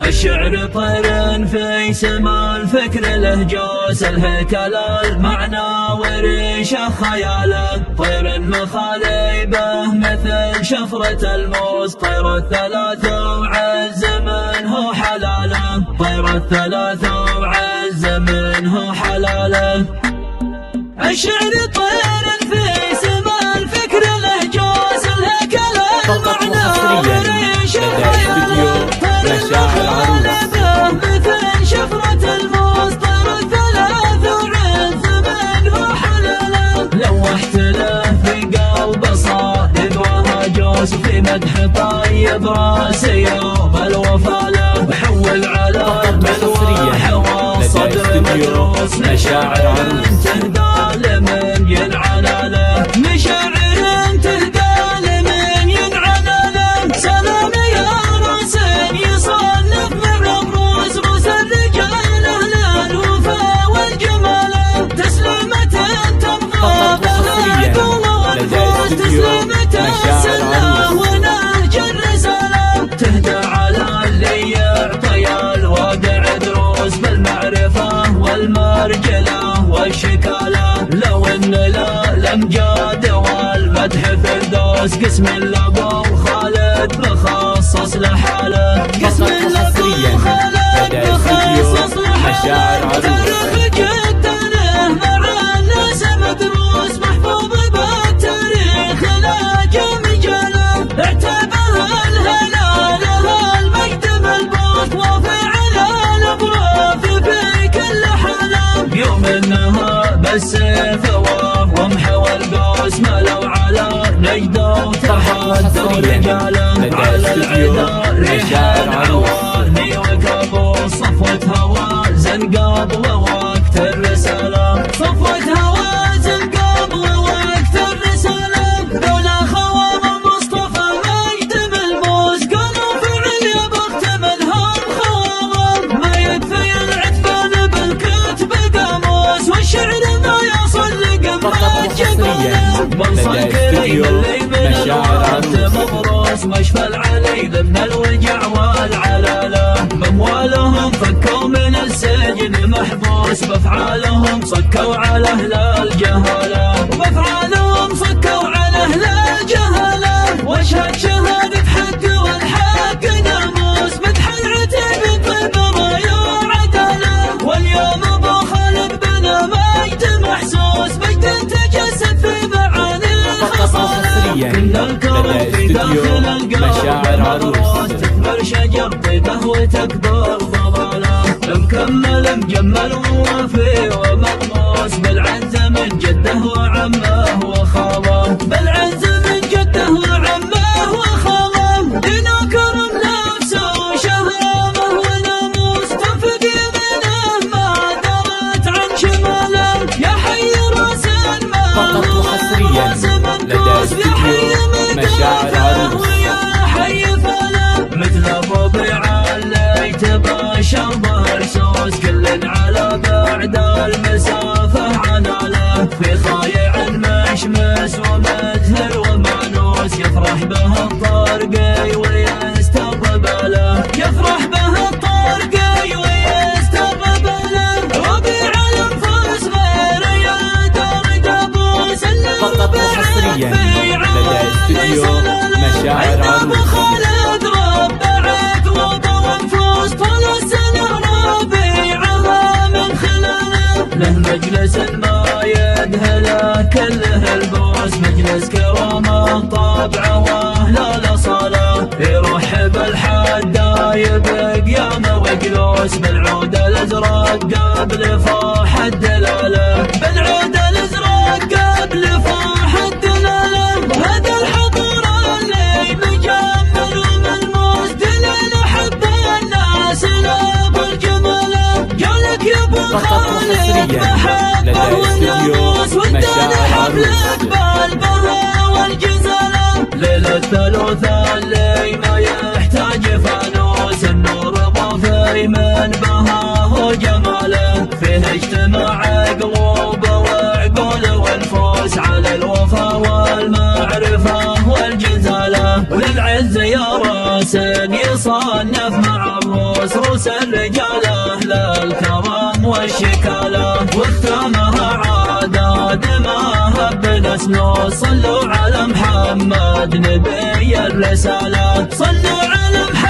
الشعر طير في سما الفكر له جوس الهيكل المعنى وريشه خياله طير مخاليبه مثل شفرة الموس طير الثلاث وعز منه حلاله طير الثلاث وعز منه حلاله الشعر طير في سما الفكر له جوس الهيكل المعنى وريشه خياله مثل شفرة الموس طير الثلاث وعز منه حلاله لوحت له في قلب صائب وهجوس في مدح طيب راس يوم الوفا له وحول على الملوح وصدر مدروس مشاعر تهدى لمن ينعنى له مشاعر تهدى لمن ينعنى له سلام يا راس يصنف من رؤوس روس الرجال اهل الوفا والجمال تسليمة تبقى بها قوة والفوز تسليمة السنة ونهج الرسالة تهدى على اللي يعطي الواقع دروس بالمعرفة والمرجلة والشكالة لو ان لا الامجاد والمدح فردوس قسم الابو خالد بخصص لحاله قسم الابو خالد بخصص لحاله تاريخ جدنا مع الناس مدروس محفوظ بالتاريخ لا جمجله اعتبر الهلال المجد ملبوس وفي على الاغراف في كل حاله يوم النهار بالسيف ومحو القوس ملوا على نجده وتحدوا رجاله على العدا ريحان عواني وكابوس صفوة هوا زنقاب ووقت الرسالة صفوة هوا زنقاب ووقت الرسالة دولة خوام مصطفى مجد ملبوس قالوا فعل يا بخت منهم خوام ما يكفي العتبان بالكتب قاموس والشعر ما يصل قمة جباله منصكري اللي من الوقت مبروس مشفى العلي من الوجع والعلالة باموالهم فكوا من السجن محبوس بافعالهم صكوا على اهل الجهالة وبافعالهم صكوا على اهل الجهالة واشهد شهادة حق والحق ناموس مدح العتيب طيب رايه وعدالة واليوم ابو خالد بن مجد محسوس مجد تجسد في معاني الخصالة كل الكرم في داخل القلب مغروس تكبر شجر طيبه وتكبر ضلاله مكمل مجمل ووفي ومغموس بالعز من جده وعمه وخاله بالعز من جده وعمه وخاله دينا كرم نفسه وشهامه وناموس تنفق يمينه ما درت عن شماله يا حي راس المال راس منكوس يا حي مشاعر ويا حي فاله مثل الربيع اللي تباشر برسوس كل على بعد المسافة عناله في خايع مشمس ومزهر ومانوس يفرح به الطرقي ويستقبله يفرح به الطرقي ويستقبله ربيع الانفاس غير يا دار دابوس فقط وحصريا لدى استوديو مشاعر عروس خالد ربعت وضو انفوس طول السنة ربيعها من خلاله له مجلس ما يدهله كله البوس مجلس كرامه طابعه واهل الاصاله يرحب الحدايب قيامه وجلوس بالعود الازرق قبل فاح الدلاله بالعود الازرق قبل فاح الدلاله هذا الحضور اللي مجمل وملموس دليل حب الناس لا بالجماله قالك يا ابو خالد بحبه والناموس وداني حبلك بالبها والجزاله ليلة الثلاثاء اللي ما يحتاج فانوس النور ضافي من بهاه وجماله فيه اجتماع قلوب وعقول والفوس على الوفا والمعرفة والجزالة وللعز يا راس حسين يصنف مع الروس روس الرجال أهل الكرم والشكالة واختامها عداد ما هب سنوس صلوا على محمد نبي الرسالات صلوا على محمد